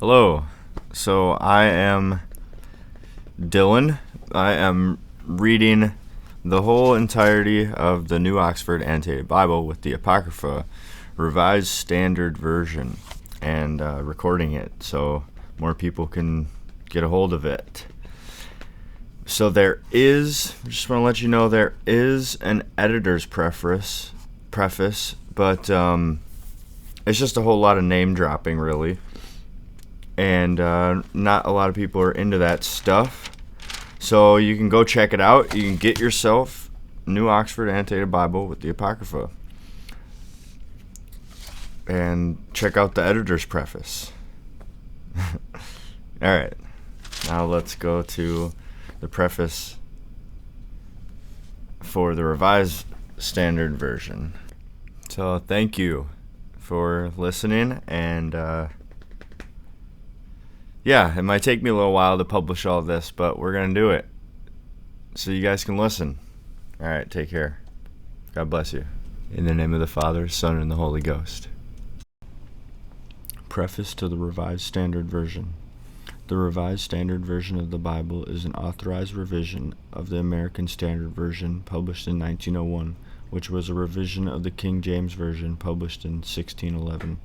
Hello. So I am Dylan. I am reading the whole entirety of the New Oxford Annotated Bible with the Apocrypha Revised Standard Version and recording it so more people can get a hold of it. So I just want to let you know there is an editor's preface, but it's just a whole lot of name dropping, really. And not a lot of people are into that stuff. So you can go check it out. You can get yourself New Oxford Annotated Bible with the Apocrypha. And check out the editor's preface. Alright, now let's go to the preface for the Revised Standard Version. So thank you for listening, and yeah, it might take me a little while to publish all this, but we're going to do it so you guys can listen. All right, take care. God bless you. In the name of the Father, Son, and the Holy Ghost. Preface to the Revised Standard Version. The Revised Standard Version of the Bible is an authorized revision of the American Standard Version published in 1901, which was a revision of the King James Version published in 1611.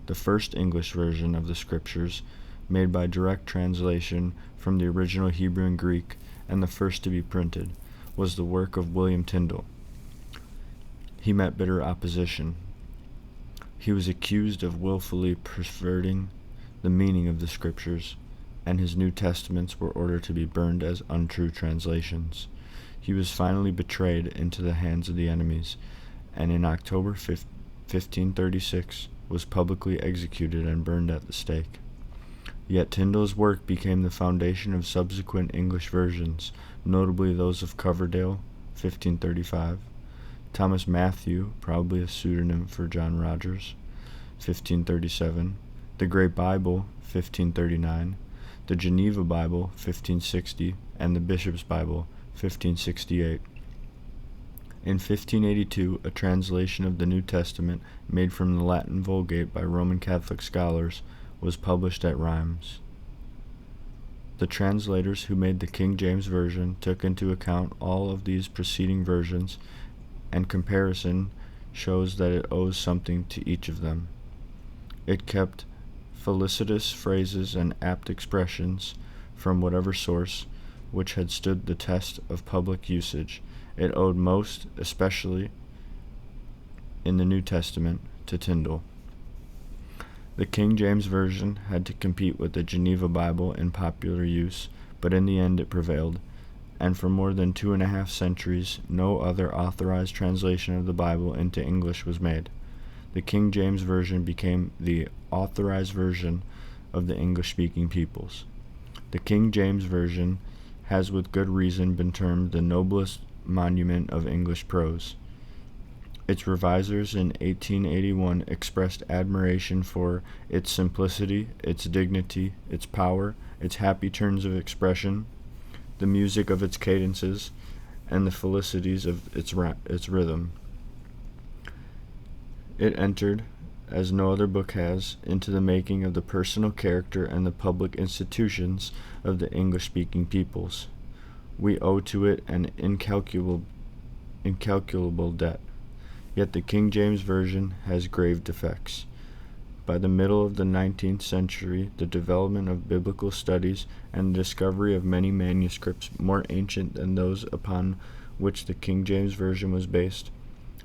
The first English version of the Scriptures, made by direct translation from the original Hebrew and Greek, and the first to be printed, was the work of William Tyndale. He met bitter opposition. He was accused of willfully perverting the meaning of the Scriptures, and his New Testaments were ordered to be burned as untrue translations. He was finally betrayed into the hands of the enemies, and in October 1536 was publicly executed and burned at the stake. Yet Tyndale's work became the foundation of subsequent English versions, notably those of Coverdale, 1535, Thomas Matthew, probably a pseudonym for John Rogers, 1537, the Great Bible, 1539, the Geneva Bible, 1560, and the Bishop's Bible, 1568. In 1582, a translation of the New Testament, made from the Latin Vulgate by Roman Catholic scholars, was published at Rheims. The translators who made the King James Version took into account all of these preceding versions, and comparison shows that it owes something to each of them. It kept felicitous phrases and apt expressions from whatever source which had stood the test of public usage. It owed most, especially in the New Testament, to Tyndale. The King James Version had to compete with the Geneva Bible in popular use, but in the end it prevailed, and for more than 2.5 centuries no other authorized translation of the Bible into English was made. The King James Version became the authorized version of the English-speaking peoples. The King James Version has with good reason been termed the noblest monument of English prose. Its revisers in 1881 expressed admiration for its simplicity, its dignity, its power, its happy turns of expression, the music of its cadences, and the felicities of its rhythm. It entered, as no other book has, into the making of the personal character and the public institutions of the English-speaking peoples. We owe to it an incalculable debt. Yet the King James Version has grave defects. By the middle of the 19th century, the development of biblical studies and the discovery of many manuscripts more ancient than those upon which the King James Version was based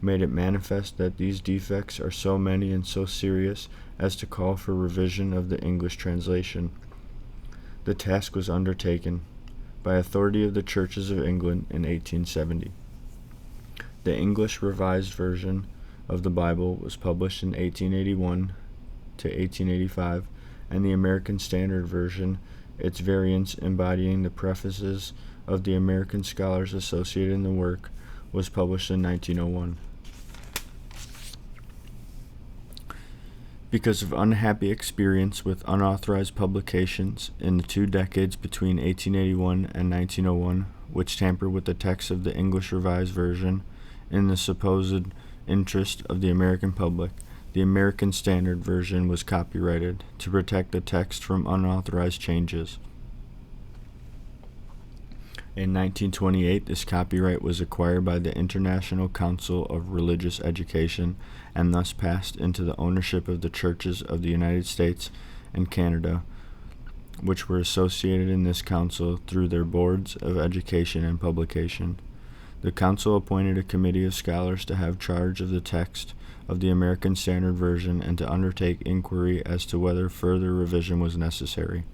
made it manifest that these defects are so many and so serious as to call for revision of the English translation. The task was undertaken by authority of the churches of England in 1870. The English Revised Version of the Bible was published in 1881 to 1885, and the American Standard Version, its variants embodying the prefaces of the American scholars associated in the work, was published in 1901. Because of unhappy experience with unauthorized publications in the 2 decades between 1881 and 1901, which tampered with the text of the English Revised Version in the supposed interest of the American public, The American Standard Version was copyrighted to protect the text from unauthorized changes. In 1928, this copyright was acquired by the International Council of Religious Education and thus passed into the ownership of the churches of the United States and Canada, which were associated in this council through their boards of education and publication. The council appointed a committee of scholars to have charge of the text of the American Standard Version and to undertake inquiry as to whether further revision was necessary.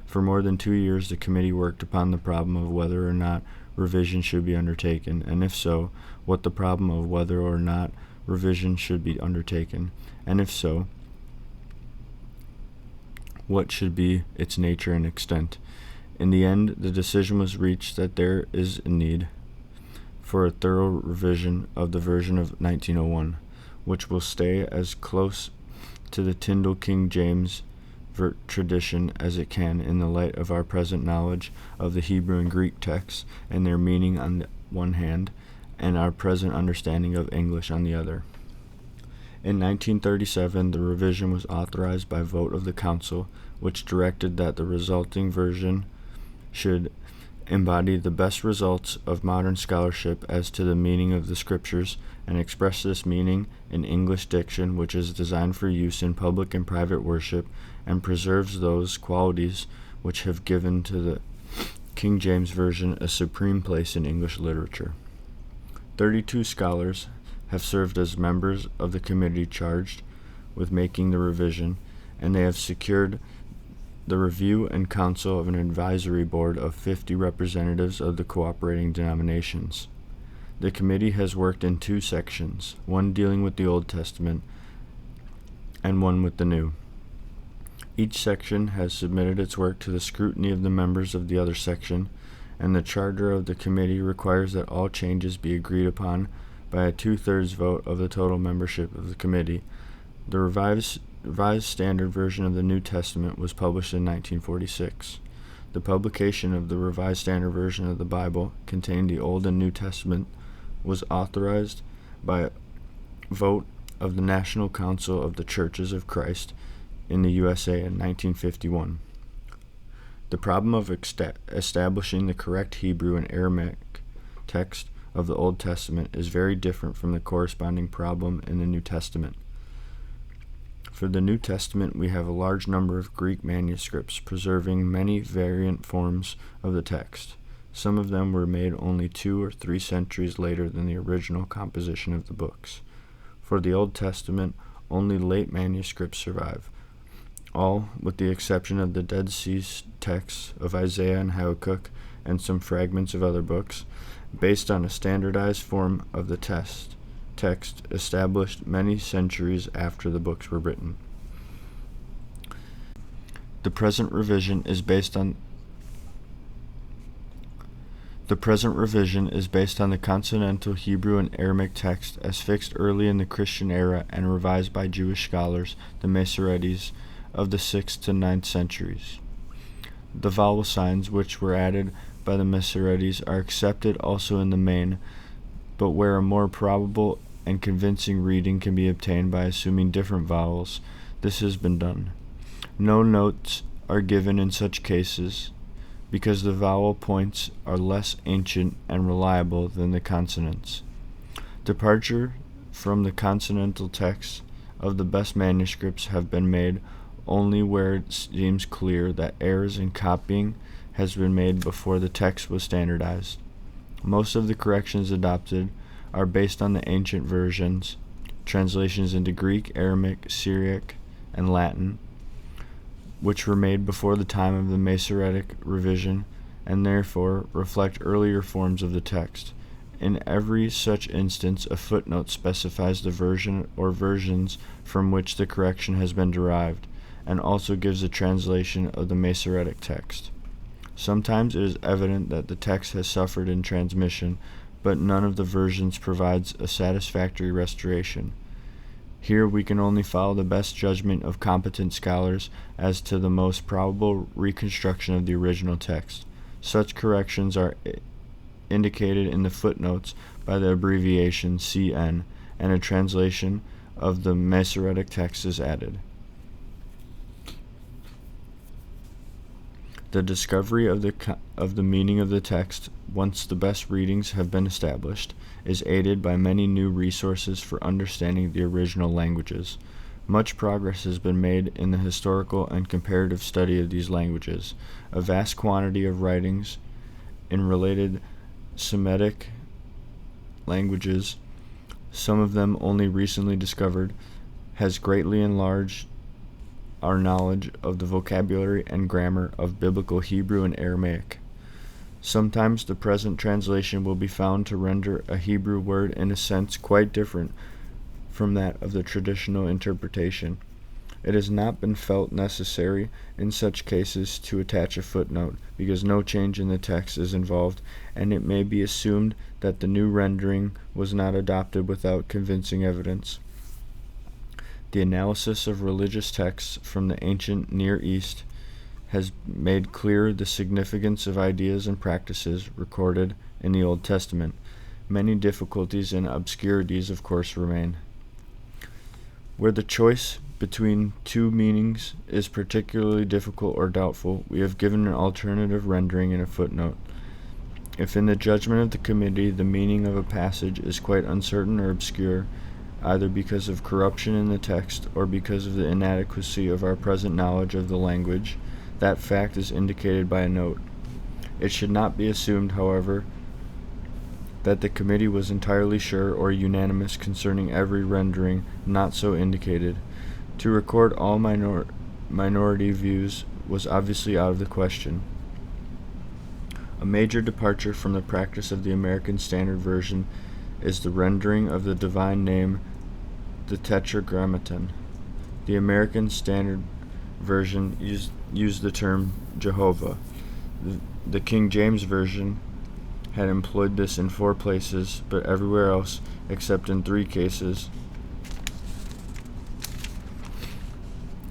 For more than 2 years, the committee worked upon the problem of whether or not revision should be undertaken, and if so, what the problem of whether or not revision should be undertaken, and if so, what should be its nature and extent. In the end, the decision was reached that there is a need for a thorough revision of the version of 1901, which will stay as close to the Tyndale King James tradition as it can in the light of our present knowledge of the Hebrew and Greek texts and their meaning on the one hand, and our present understanding of English on the other. In 1937, the revision was authorized by vote of the Council, which directed that the resulting version should embody the best results of modern scholarship as to the meaning of the Scriptures, and express this meaning in English diction, which is designed for use in public and private worship, and preserves those qualities which have given to the King James Version a supreme place in English literature. 32 scholars have served as members of the committee charged with making the revision, and they have secured the review and counsel of an advisory board of 50 representatives of the cooperating denominations. The committee has worked in 2 sections, one dealing with the Old Testament and one with the New. Each section has submitted its work to the scrutiny of the members of the other section, and the charter of the committee requires that all changes be agreed upon by a 2/3 vote of the total membership of the committee. The revised Standard Version of the New Testament was published in 1946. The publication of the Revised Standard Version of the Bible, containing the Old and New Testament, was authorized by a vote of the National Council of the Churches of Christ in the USA in 1951. The problem of establishing the correct Hebrew and Aramaic text of the Old Testament is very different from the corresponding problem in the New Testament. For the New Testament, we have a large number of Greek manuscripts preserving many variant forms of the text. Some of them were made only 2 or 3 centuries later than the original composition of the books. For the Old Testament, only late manuscripts survive, all with the exception of the Dead Sea texts of Isaiah and Habakkuk and some fragments of other books, based on a standardized form of the text established many centuries after the books were written. The present revision is based on the consonantal Hebrew and Aramaic text as fixed early in the Christian era and revised by Jewish scholars, the Masoretes, of the 6th to 9th centuries. The vowel signs which were added by the Masoretes are accepted also in the main, but where a more probable and convincing reading can be obtained by assuming different vowels, this has been done. No notes are given in such cases, because the vowel points are less ancient and reliable than the consonants. Departure from the consonantal texts of the best manuscripts have been made only where it seems clear that errors in copying has been made before the text was standardized. Most of the corrections adopted are based on the ancient versions, translations into Greek, Aramaic, Syriac, and Latin, which were made before the time of the Masoretic revision, and therefore reflect earlier forms of the text. In every such instance, a footnote specifies the version or versions from which the correction has been derived, and also gives a translation of the Masoretic text. Sometimes it is evident that the text has suffered in transmission, but none of the versions provides a satisfactory restoration. Here we can only follow the best judgment of competent scholars as to the most probable reconstruction of the original text. Such corrections are indicated in the footnotes by the abbreviation CN, and a translation of the Masoretic text is added. The discovery of the meaning of the text, once the best readings have been established, is aided by many new resources for understanding the original languages. Much progress has been made in the historical and comparative study of these languages. A vast quantity of writings in related Semitic languages, some of them only recently discovered, has greatly enlarged our knowledge of the vocabulary and grammar of Biblical Hebrew and Aramaic. Sometimes the present translation will be found to render a Hebrew word in a sense quite different from that of the traditional interpretation. It has not been felt necessary in such cases to attach a footnote, because no change in the text is involved, and it may be assumed that the new rendering was not adopted without convincing evidence. The analysis of religious texts from the ancient Near East has made clear the significance of ideas and practices recorded in the Old Testament. Many difficulties and obscurities, of course, remain. Where the choice between two meanings is particularly difficult or doubtful, we have given an alternative rendering in a footnote. If in the judgment of the committee the meaning of a passage is quite uncertain or obscure, either because of corruption in the text or because of the inadequacy of our present knowledge of the language, that fact is indicated by a note. It should not be assumed, however, that the committee was entirely sure or unanimous concerning every rendering not so indicated. To record all minority views was obviously out of the question. A major departure from the practice of the American Standard Version is the rendering of the divine name, the Tetragrammaton. The American Standard Version used the term Jehovah. The King James Version had employed this in 4 places, but everywhere else, except in 3 cases,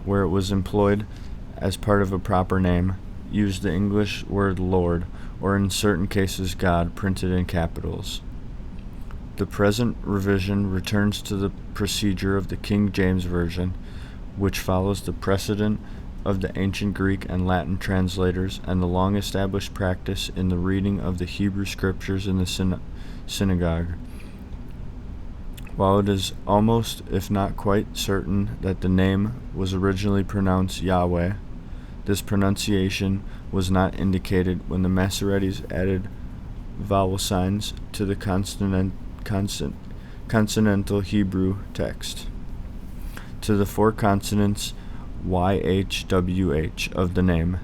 where it was employed as part of a proper name, used the English word Lord, or in certain cases God, printed in capitals. The present revision returns to the procedure of the King James Version, which follows the precedent of the ancient Greek and Latin translators and the long-established practice in the reading of the Hebrew Scriptures in the synagogue. While it is almost, if not quite, certain that the name was originally pronounced Yahweh, this pronunciation was not indicated when the Masoretes added vowel signs to the consonantal Hebrew text. To the 4 consonants YHWH of the name,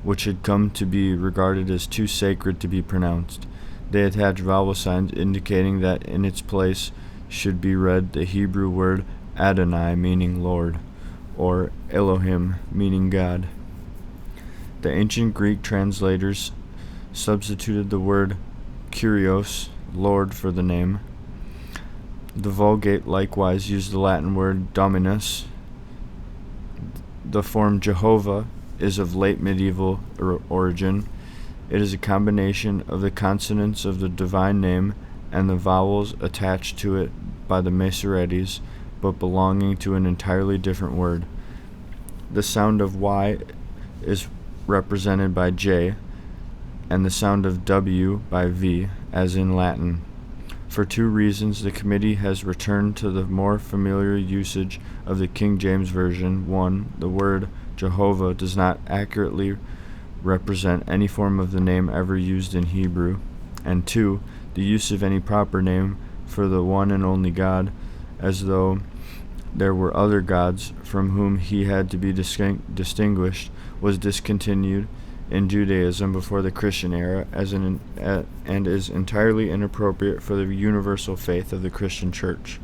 which had come to be regarded as too sacred to be pronounced, they attached vowel signs indicating that in its place should be read the Hebrew word Adonai, meaning Lord, or Elohim, meaning God. The ancient Greek translators substituted the word Kyrios, Lord, for the name. The Vulgate likewise used the Latin word Dominus. The form Jehovah is of late medieval origin. It is a combination of the consonants of the divine name and the vowels attached to it by the Masoretes, but belonging to an entirely different word. The sound of Y is represented by J, and the sound of W by V, as in Latin. For 2 reasons, the committee has returned to the more familiar usage of the King James Version. 1. The word Jehovah does not accurately represent any form of the name ever used in Hebrew. And 2. The use of any proper name for the one and only God, as though there were other gods from whom he had to be distinguished, was discontinued in Judaism before the Christian era and is entirely inappropriate for the universal faith of the Christian Church.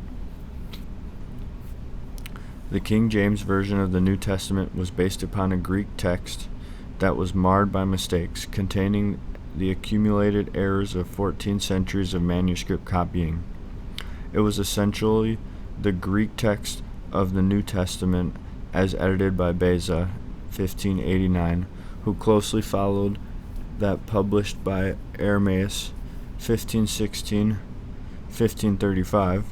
The King James Version of the New Testament was based upon a Greek text that was marred by mistakes, containing the accumulated errors of 14 centuries of manuscript copying. It was essentially the Greek text of the New Testament as edited by Beza, 1589, who closely followed that published by Irenaeus, 1516-1535,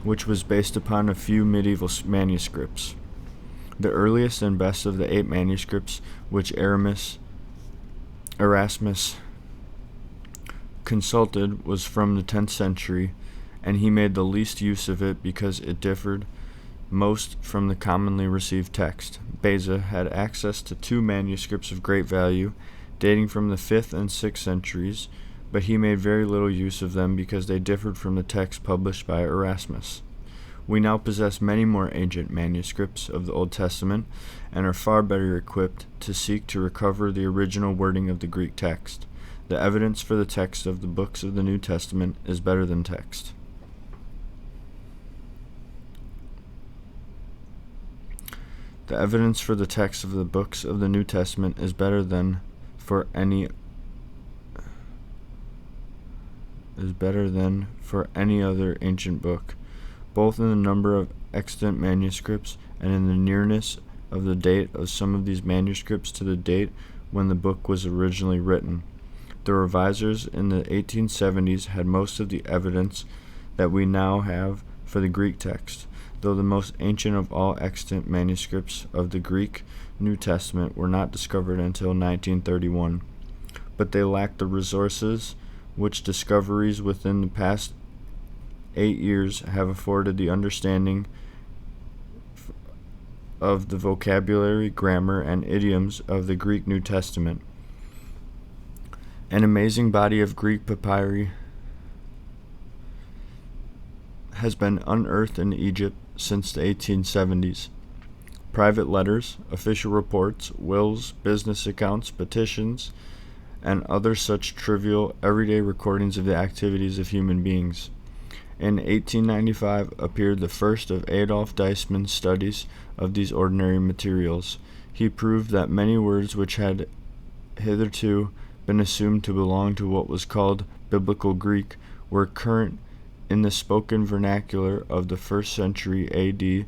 which was based upon a few medieval manuscripts. The earliest and best of the 8 manuscripts which Erasmus consulted was from the 10th century, and he made the least use of it because it differed most from the commonly received text. Beza had access to 2 manuscripts of great value, dating from the 5th and 6th centuries, but he made very little use of them because they differed from the text published by Erasmus. We now possess many more ancient manuscripts of the Old Testament and are far better equipped to seek to recover the original wording of the Greek text. The evidence for the text of the books of the New Testament is better than text. The evidence for the text of the books of the New Testament is better than for any other ancient book, both in the number of extant manuscripts and in the nearness of the date of some of these manuscripts to the date when the book was originally written. The revisers in the 1870s had most of the evidence that we now have for the Greek text, though the most ancient of all extant manuscripts of the Greek New Testament were not discovered until 1931. But they lacked the resources which discoveries within the past 8 years have afforded the understanding of the vocabulary, grammar, and idioms of the Greek New Testament. An amazing body of Greek papyri has been unearthed in Egypt since the 1870s. Private letters, official reports, wills, business accounts, petitions, and other such trivial, everyday recordings of the activities of human beings. In 1895 appeared the first of Adolf Deismann's studies of these ordinary materials. He proved that many words which had hitherto been assumed to belong to what was called Biblical Greek were current in the spoken vernacular of the 1st century A.D.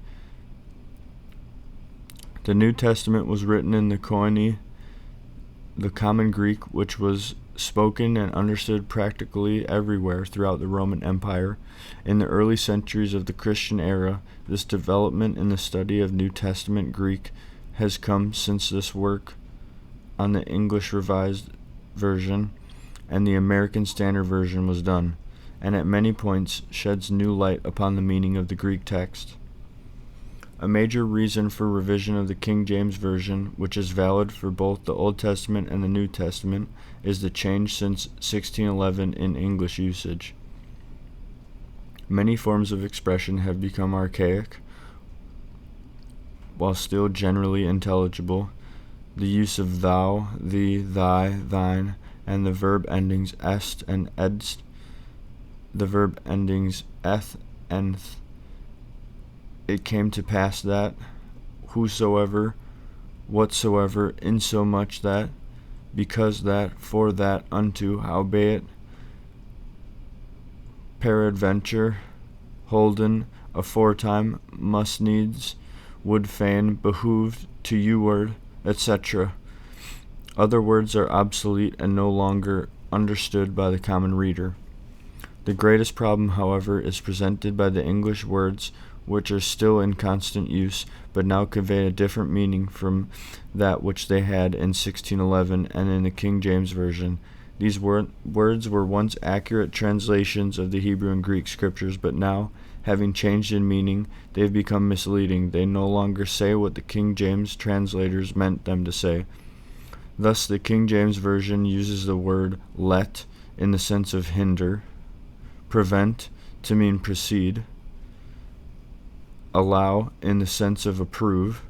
The New Testament was written in the Koine, the common Greek, which was spoken and understood practically everywhere throughout the Roman Empire. In the early centuries of the Christian era, this development in the study of New Testament Greek has come since this work on the English Revised Version and the American Standard Version was done, and at many points sheds new light upon the meaning of the Greek text. A major reason for revision of the King James Version, which is valid for both the Old Testament and the New Testament, is the change since 1611 in English usage. Many forms of expression have become archaic, while still generally intelligible. The use of thou, thee, thy, thine, and the verb endings est and edst, the verb endings eth and th. It came to pass that, whosoever, whatsoever, insomuch that, because that, for that, unto, howbeit, peradventure, holden, aforetime, must needs, would fain, behooved, to youward, etc. Other words are obsolete and no longer understood by the common reader. The greatest problem, however, is presented by the English words which are still in constant use, but now convey a different meaning from that which they had in 1611 and in the King James Version. These words were once accurate translations of the Hebrew and Greek scriptures, but now, having changed in meaning, they have become misleading. They no longer say what the King James translators meant them to say. Thus, the King James Version uses the word let in the sense of hinder, prevent to mean proceed, allow in the sense of approve,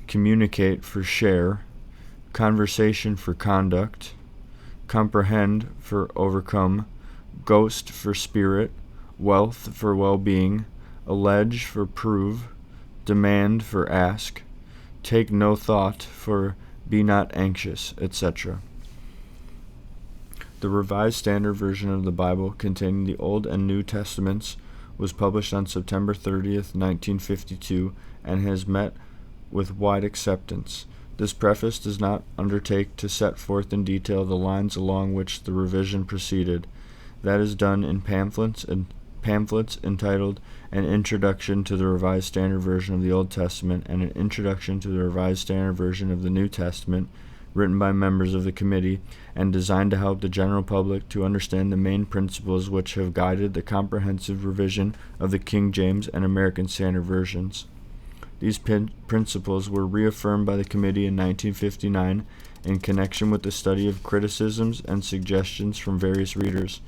communicate for share, conversation for conduct, comprehend for overcome, ghost for spirit, wealth for well-being, allege for prove, demand for ask, take no thought for be not anxious, etc. The Revised Standard Version of the Bible, containing the Old and New Testaments, was published on September 30th, 1952, and has met with wide acceptance. This preface does not undertake to set forth in detail the lines along which the revision proceeded. That is done in pamphlets and pamphlets entitled An Introduction to the Revised Standard Version of the Old Testament and An Introduction to the Revised Standard Version of the New Testament, written by members of the committee and designed to help the general public to understand the main principles which have guided the comprehensive revision of the King James and American Standard Versions. These principles were reaffirmed by the committee in 1959 in connection with the study of criticisms and suggestions from various readers.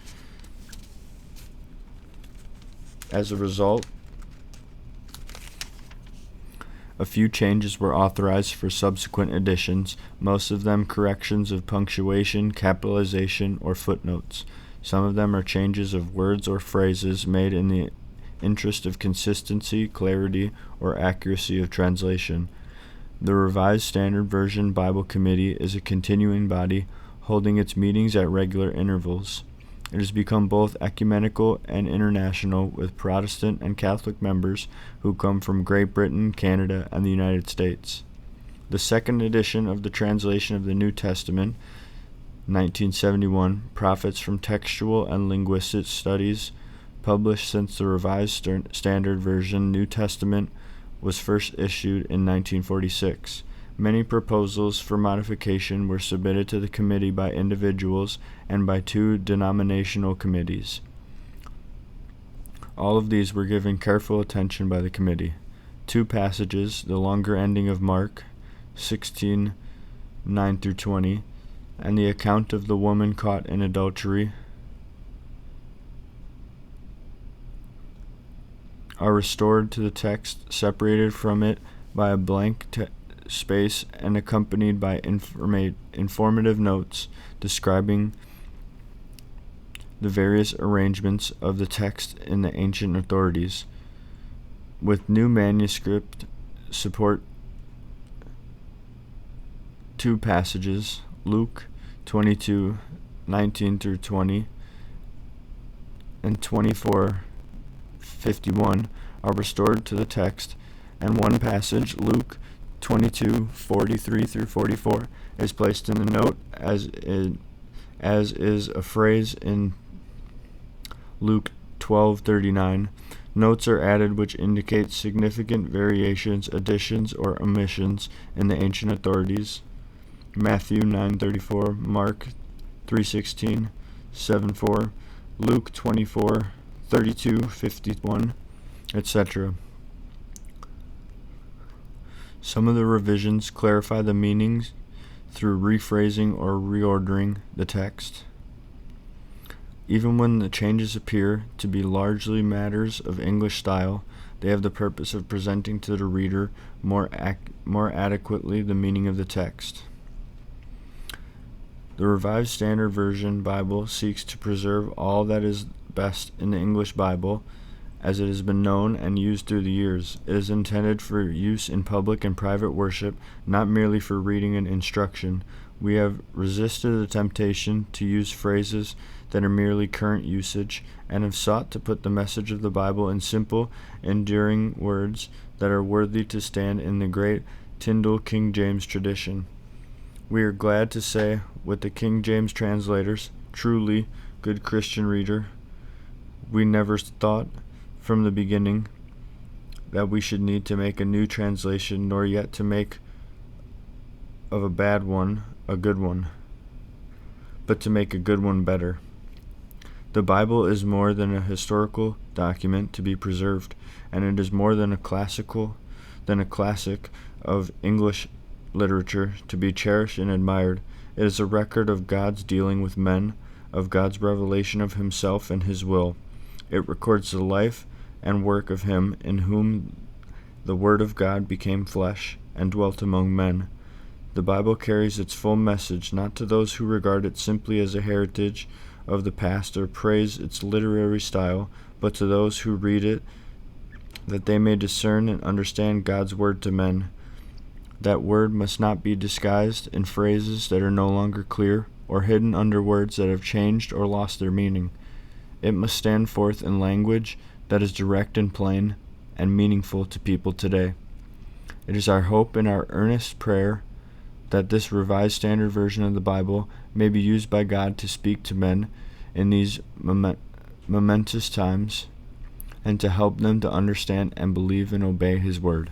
As a result, a few changes were authorized for subsequent editions, most of them corrections of punctuation, capitalization, or footnotes. Some of them are changes of words or phrases made in the interest of consistency, clarity, or accuracy of translation. The Revised Standard Version Bible Committee is a continuing body holding its meetings at regular intervals. It has become both ecumenical and international, with Protestant and Catholic members who come from Great Britain, Canada, and the United States. The second edition of the translation of the New Testament, 1971, profits from textual and linguistic studies published since the Revised Standard Version New Testament was first issued in 1946. Many proposals for modification were submitted to the committee by individuals and by 2 denominational committees. All of these were given careful attention by the committee. 2 passages, the longer ending of Mark 16:9-20, and the account of the woman caught in adultery, are restored to the text, separated from it by a blank space and accompanied by informative notes describing the various arrangements of the text in the ancient authorities. With new manuscript support 2 passages, Luke 22:19-20 and 24:51, are restored to the text, and 1 passage, Luke 22:43-44, is placed in the note, as is a phrase in Luke 12:39. Notes are added which indicate significant variations, additions, or omissions in the ancient authorities. Matthew 9:34, Mark 3:16, 7:4, Luke 24:32-51, etc. Some of the revisions clarify the meanings through rephrasing or reordering the text. Even when the changes appear to be largely matters of English style, they have the purpose of presenting to the reader more adequately the meaning of the text. The Revised Standard Version Bible seeks to preserve all that is best in the English Bible, as it has been known and used through the years. It is intended for use in public and private worship, not merely for reading and instruction. We have resisted the temptation to use phrases that are merely current usage, and have sought to put the message of the Bible in simple, enduring words that are worthy to stand in the great Tyndale King James tradition. We are glad to say, with the King James translators, truly, good Christian reader, we never thought from the beginning that we should need to make a new translation, nor yet to make of a bad one a good one, but to make a good one better. The Bible is more than a historical document to be preserved, and it is more than a classic of English literature to be cherished and admired. It is a record of God's dealing with men, of God's revelation of himself and his will. It records the life and work of him in whom the Word of God became flesh and dwelt among men. The Bible carries its full message not to those who regard it simply as a heritage of the past or praise its literary style, but to those who read it that they may discern and understand God's word to men. That word must not be disguised in phrases that are no longer clear, or hidden under words that have changed or lost their meaning. It must stand forth in language that is direct and plain and meaningful to people today. It is our hope and our earnest prayer that this Revised Standard Version of the Bible may be used by God to speak to men in these momentous times, and to help them to understand and believe and obey His word.